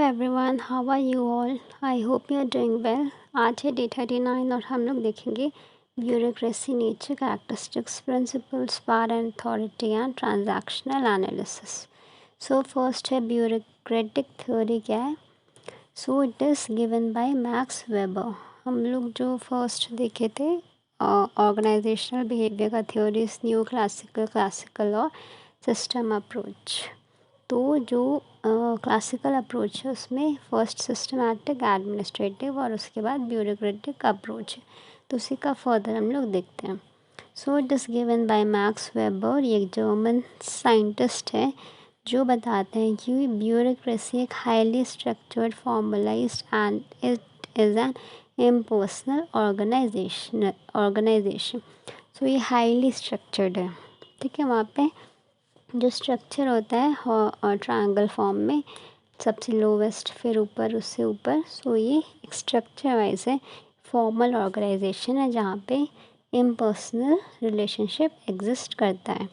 Everyone, how are you all? I hope you are doing well. आज है day 39 और हम लोग देखेंगे bureaucracy, nature, characteristics, principles, power and authority and transactional analysis. So first है bureaucratic theory क्या है। So it is given by Max Weber. हम लोग जो फर्स्ट देखे थे ऑर्गेनाइजेशनल बिहेवियर का थ्योरीज, न्यू क्लासिकल और सिस्टम अप्रोच। तो जो क्लासिकल अप्रोच है उसमें फर्स्ट सिस्टमैटिक, एडमिनिस्ट्रेटिव और उसके बाद ब्यूरोक्रेटिक अप्रोच है। तो उसी का फर्दर हम लोग देखते हैं। सो it is given by Max weber. ये एक जर्मन साइंटिस्ट है जो बताते हैं कि ब्यूरोक्रेसी एक highly structured, formalized and it is an impersonal organization. So ये हाईली स्ट्रक्चर्ड है, ठीक है। वहाँ पे जो स्ट्रक्चर होता है ट्रायंगल फॉर्म में, सबसे लोवेस्ट फिर ऊपर, उससे ऊपर। सो ये एक स्ट्रक्चर वाइज है, फॉर्मल ऑर्गेनाइजेशन है जहाँ पे इम्पर्सनल रिलेशनशिप एग्जिस्ट करता है।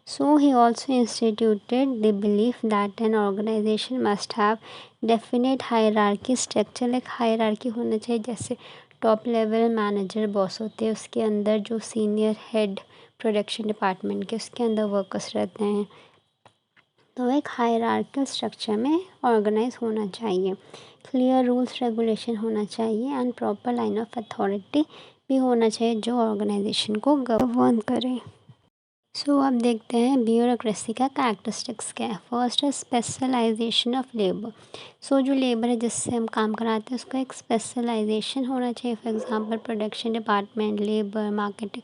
So he also instituted the belief that an organization must have definite hierarchy structure. एक हायरार्की होना चाहिए, जैसे टॉप लेवल मैनेजर बॉस होते हैं, उसके अंदर जो सीनियर हेड प्रोडक्शन डिपार्टमेंट के, उसके अंदर वर्कर्स रहते हैं। तो एक हायरार्किकल स्ट्रक्चर में ऑर्गेनाइज होना चाहिए, क्लियर रूल्स रेगुलेशन होना चाहिए and proper line of authority भी होना चाहिए जो ऑर्गेनाइजेशन को गवर्न करे। सो अब देखते हैं ब्यूरोक्रेसी का कैरेक्टरिस्टिक्स क्या है। फर्स्ट है स्पेशलाइजेशन ऑफ लेबर। सो जो लेबर है जिससे हम काम कराते हैं उसका एक स्पेशलाइजेशन होना चाहिए। For example production department, labour, marketing,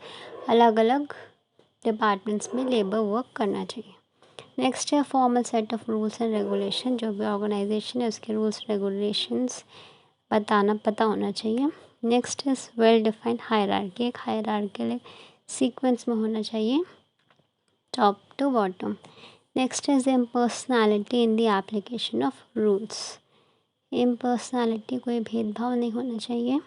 अलग अलग डिपार्टमेंट्स में लेबर वर्क करना चाहिए। नेक्स्ट है formal set of rules and regulation. जो भी ऑर्गेनाइजेशन है उसके रूल्स रेगुलेशंस पता होना चाहिए। Next is well defined hierarchy. एक हायरार्किकल सीक्वेंस में होना चाहिए, top to bottom. Next is impersonality in the application of rules. Impersonality, कोई भेदभाव नहीं होना चाहिए।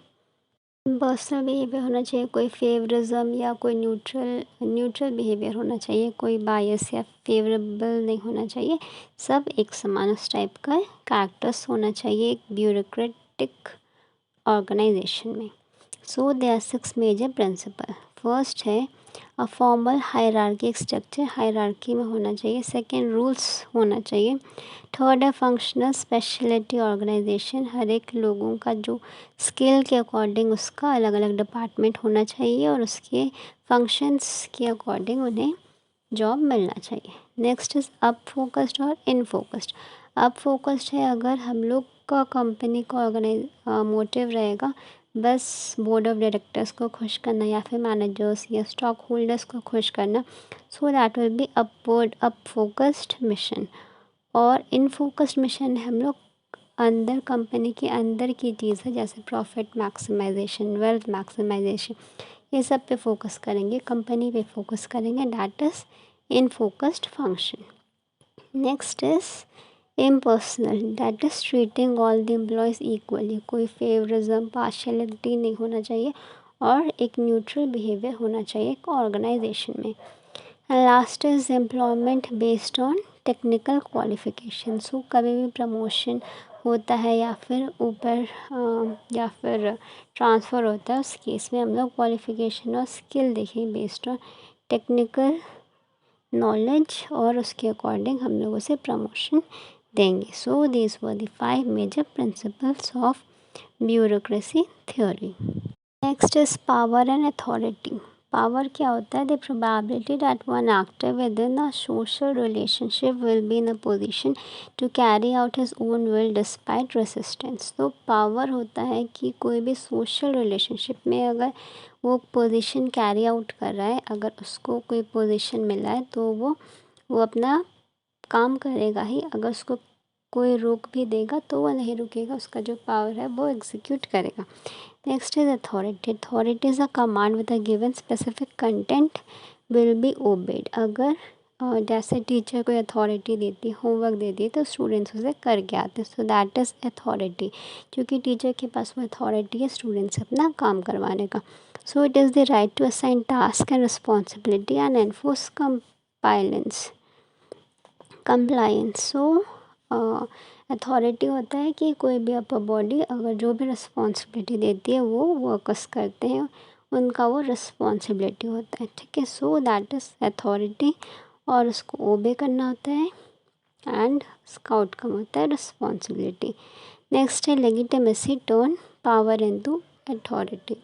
पर्सनल बिहेवियर होना चाहिए, कोई फेवरिज्म या कोई न्यूट्रल बिहेवियर होना चाहिए, कोई बायस या फेवरेबल नहीं होना चाहिए, सब एक समान उस टाइप का कैरेक्टर्स होना चाहिए एक ब्यूरोक्रेटिक ऑर्गेनाइजेशन में। So there are 6 major principle. First है a formal hierarchic structure, hierarchy में होना चाहिए। सेकेंड, रूल्स होना चाहिए। थर्ड है फंक्शनल स्पेशलिटी ऑर्गेनाइजेशन, हर एक लोगों का जो स्किल के अकॉर्डिंग उसका अलग अलग डिपार्टमेंट होना चाहिए और उसके फंक्शंस के अकॉर्डिंग उन्हें जॉब मिलना चाहिए। नेक्स्ट इज अप फोकस्ड और इन फोकस्ड। अप फोकस्ड है अगर हम लोग का कंपनी का मोटिव रहेगा बस बोर्ड ऑफ डायरेक्टर्स को खुश करना या फिर मैनेजर्स या स्टॉक होल्डर्स को खुश करना, so that will be up focused mission. और इन फोकस्ड मिशन हम लोग अंदर, कंपनी के अंदर की चीज़ है, जैसे प्रॉफिट मैक्सिमाइजेशन, वेल्थ मैक्सिमाइजेशन, ये सब पे फोकस करेंगे, कंपनी पे फोकस करेंगे। That is in focused function. Next is impersonal, that is treating all the employees equally, कोई फेवरिज्म, पार्शियलिटी नहीं होना चाहिए और एक न्यूट्रल बिहेवियर होना चाहिए एक ऑर्गेनाइजेशन में। Last is employment based on technical qualification. So कभी भी प्रमोशन होता है या फिर ऊपर या फिर ट्रांसफ़र होता है, उस केस में हम लोग क्वालिफिकेशन और स्किल देखें बेस्ड ऑन टेक्निकल नॉलेज और उसके अकॉर्डिंग हम लोग उसे प्रमोशन देंगे। So this were the 5 major principles of bureaucracy theory. Next is power and authority. Power क्या होता है? The probability that one actor within a social relationship will be in a position to carry out his own will despite resistance. तो power होता है कि कोई भी social relationship में अगर वो पोजीशन कैरी आउट कर रहा है, अगर उसको कोई पोजीशन मिला है तो वो अपना काम करेगा ही। अगर उसको कोई रोक भी देगा तो वो नहीं रुकेगा, उसका जो पावर है वो एग्जीक्यूट करेगा। Next is authority. Authority is a command with a given specific content will be obeyed. अगर जैसे टीचर कोई अथॉरिटी देती, होमवर्क देती है तो स्टूडेंट्स उसे करके आते हैं। सो दैट इज़ अथॉरिटी, क्योंकि टीचर के पास वो अथॉरिटी है स्टूडेंट से अपना काम करवाने का। So it is the right to assign task and responsibility and enforce compliance. So authority होता है कि कोई भी अपर बॉडी अगर जो भी रिस्पॉन्सिबिलिटी देती है वो वर्कर्स करते हैं, उनका वो रिस्पॉन्सिबिलिटी होता है, ठीक है। सो दैट इज़ अथॉरिटी, और उसको ओबे करना होता है, एंड उसका आउटकम होता है रिस्पॉन्सिबिलिटी। नेक्स्ट है लेगिटिमेसी, टर्न पावर इनटू अथॉरिटी।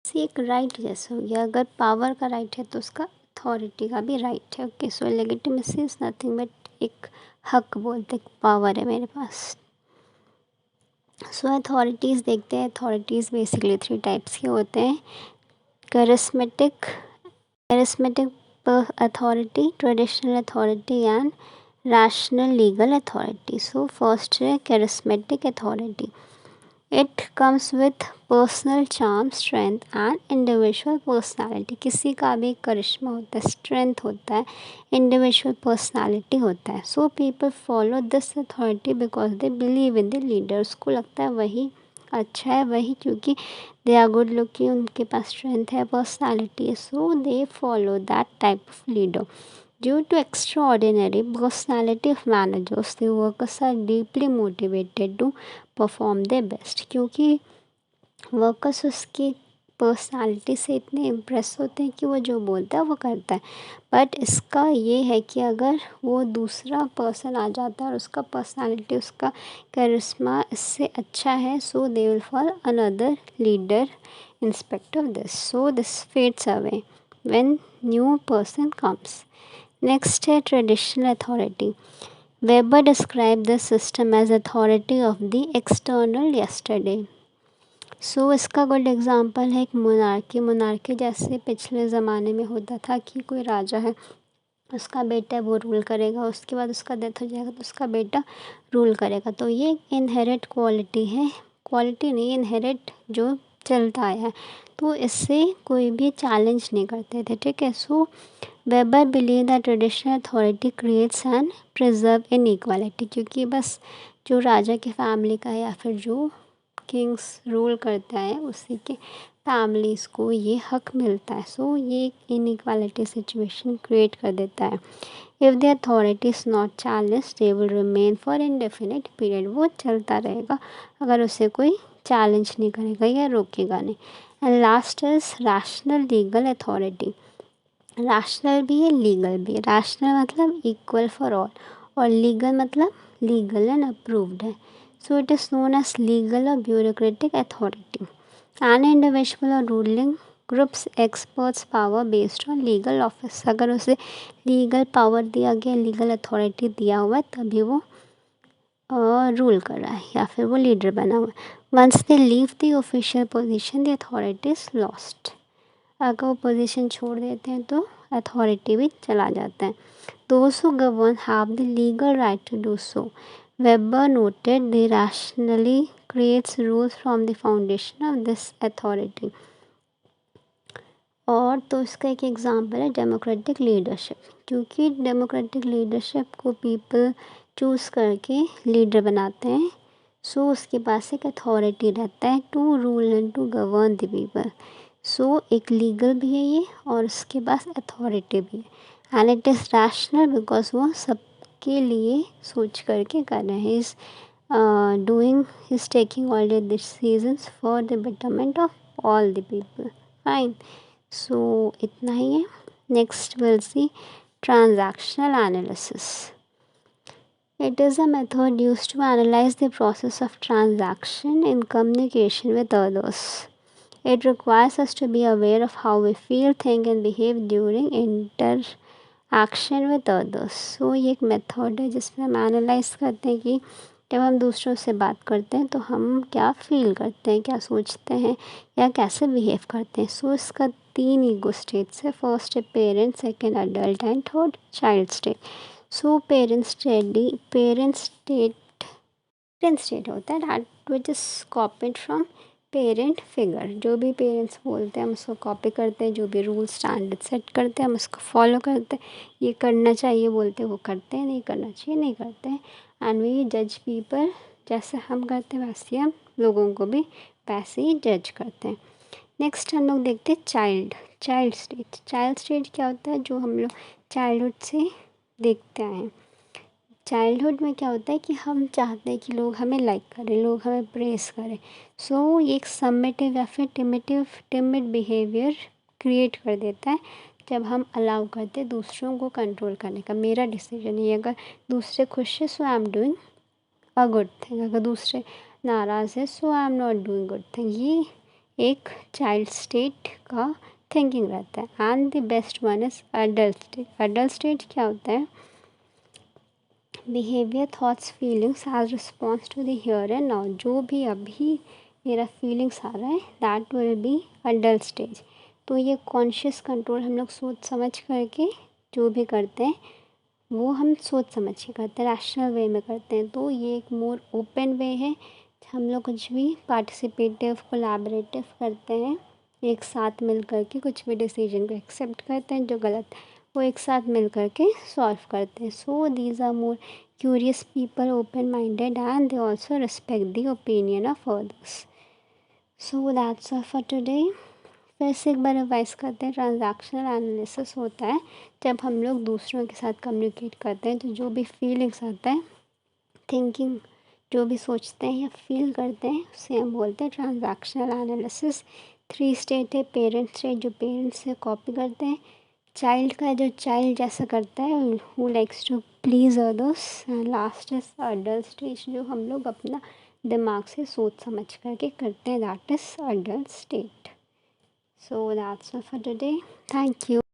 से एक राइट जैसे हो गया, अगर पावर का राइट है तो उसका अथॉरिटी का भी राइट है। Okay, so legitimacy is nothing but एक हक बोलते, पावर है मेरे पास। सो अथॉरिटीज़ देखते हैं। अथॉरिटीज़ बेसिकली 3 टाइप्स के होते हैं, charismatic authority, traditional authority and rational legal authority. So first है charismatic authority. It comes with personal charm, strength and individual personality. किसी का भी करिश्मा होता है, स्ट्रेंथ होता है, इंडिविजुअल पर्सनालिटी होता है। So people follow this authority because they believe in the leader. उसको लगता है वही अच्छा है, वही क्योंकि दे आर गुड लुकिंग, उनके पास स्ट्रेंथ है, पर्सनालिटी है, so they follow that type of leader. Due to extraordinary personality of managers, the workers are deeply motivated to perform their best. क्योंकि वर्कर्स उसकी पर्सनालिटी से इतने इम्प्रेस होते हैं कि वो जो बोलता है वो करता है। बट इसका ये है कि अगर वो दूसरा पर्सन आ जाता है और उसका पर्सनालिटी, उसका करिश्मा इससे अच्छा है, so they will fall another leader instead of this, so this fades away when new person comes. Next है traditional authority. Weber describe this system as authority of the external yesterday. So इसका good example है एक monarchy जैसे पिछले ज़माने में होता था कि कोई राजा है, उसका बेटा वो रूल करेगा, उसके बाद उसका डेथ हो जाएगा तो उसका बेटा रूल करेगा। तो ये इनहेरिट क्वालिटी है, क्वालिटी नहीं, इनहेरिट जो चलता आया है, तो इससे कोई भी चैलेंज नहीं करते थे, ठीक है। So Weber believe that traditional authority creates and preserve inequality, क्योंकि बस जो राजा की फैमिली का है या फिर जो किंग्स रूल करता है उसी के फैमिलीज़ को ये हक मिलता है। सो ये एक इनइक्वालिटी सिचुएशन क्रिएट कर देता है। If the authority is not challenge they will remain for indefinite period. वो चलता रहेगा अगर उसे कोई चैलेंज नहीं करेगा या रोकेगा नहीं। And last is rational legal authority. Rational भी है, लीगल भी है। रैशनल मतलब इक्वल फॉर ऑल, और लीगल मतलब लीगल एंड अप्रूव्ड है। So it is known as legal or bureaucratic authority. An individual or ruling group's experts power based on legal office. अगर उसे लीगल पावर दिया गया, लीगल अथॉरिटी दिया हुआ है, तभी वो रूल कर रहा है या फिर वो लीडर बना हुआ है। Once they leave the official position the authority is lost. अगर वो पोजीशन छोड़ देते हैं तो अथॉरिटी भी चला जाता है। Those who govern have the legal right to do so. Weber noted they rationally creates rules from the foundation of this authority. और तो इसका एक एग्जांपल है डेमोक्रेटिक लीडरशिप, क्योंकि डेमोक्रेटिक लीडरशिप को पीपल चूज़ करके लीडर बनाते हैं। सो उसके पास एक अथॉरिटी रहता है to rule and to govern the people. So एक लीगल भी है ये, और उसके पास अथॉरिटी भी है। And it is rational because वो सबके लिए सोच करके कर रहे हैं। Is is taking all the decisions for the betterment of all the people. Fine, so इतना ही है। Next will see transactional analysis. It is a method used to analyze the process of transaction in communication with others. It requires us to be aware of how we feel, think and behave during interaction with others. So ये एक method है जिसमें हम analyse करते हैं कि जब हम दूसरों से बात करते हैं तो हम क्या फील करते हैं, क्या सोचते हैं या कैसे बिहेव करते हैं। सो इसका 3 ईगो स्टेट्स है। फर्स्ट है parent, second adult and third child state. So parent state होता है that which is copied from parent figure. जो भी पेरेंट्स बोलते हैं हम उसको कॉपी करते हैं, जो भी रूल स्टैंडर्ड सेट करते हैं हम उसको फॉलो करते हैं। ये करना चाहिए बोलते हैं वो करते हैं, नहीं करना चाहिए नहीं करते हैं। एंड वी जज पीपल, जैसे हम करते हैं वैसे हम लोगों को भी वैसे ही जज करते हैं। नेक्स्ट हम लोग देखते हैं चाइल्ड स्टेट। चाइल्ड स्टेट क्या होता है, जो हम लोग चाइल्डहुड से देखते आए हैं। चाइल्डहुड में क्या होता है कि हम चाहते हैं कि लोग हमें लाइक करें, लोग हमें प्रेज़ करें। सो ये एक सबमिटिव या फिर टिमिड बिहेवियर क्रिएट कर देता है जब हम अलाउ करते हैं दूसरों को कंट्रोल करने का। मेरा डिसीजन है, अगर दूसरे खुश है so I am doing a good thing, अगर दूसरे नाराज़ है so I am not doing good thing. ये एक चाइल्ड स्टेट का थिंकिंग रहता है। And the best one is adult state. Adult state क्या होता है? Behaviour, thoughts, feelings as response to the here and now. जो भी अभी मेरा फीलिंग्स आ रहा है that will be adult stage. तो ये कॉन्शियस कंट्रोल हम लोग सोच समझ करके जो भी करते हैं वो हम सोच समझ के करते हैं, रैशनल वे में करते हैं। तो ये एक मोर ओपन वे है। हम लोग कुछ भी पार्टिसिपेटिव कोलैबोरेटिव करते हैं, एक साथ मिल कर के कुछ भी डिसीजन को एक्सेप्ट करते हैं, जो गलत वो एक साथ मिल कर के सॉल्व करते हैं। So these are more curious people, open minded, and they also respect the opinion of others. So that's all for today. फिर से एक बार रिवाइज करते हैं। ट्रांजैक्शनल एनालिसिस होता है जब हम लोग दूसरों के साथ कम्युनिकेट करते हैं, तो जो भी फीलिंग्स आता है, थिंकिंग, जो भी सोचते हैं या फील करते हैं उसे हम बोलते हैं ट्रांजैक्शनल एनालिसिस। 3 स्टेट है। पेरेंट स्टेट, जो पेरेंट्स से कॉपी करते हैं। चाइल्ड का, जो चाइल्ड जैसा करता है, who likes to please others. And last is adult stage, जो हम लोग अपना दिमाग से सोच समझ करके करते हैं, that is adult state. So that's all for today. Thank you.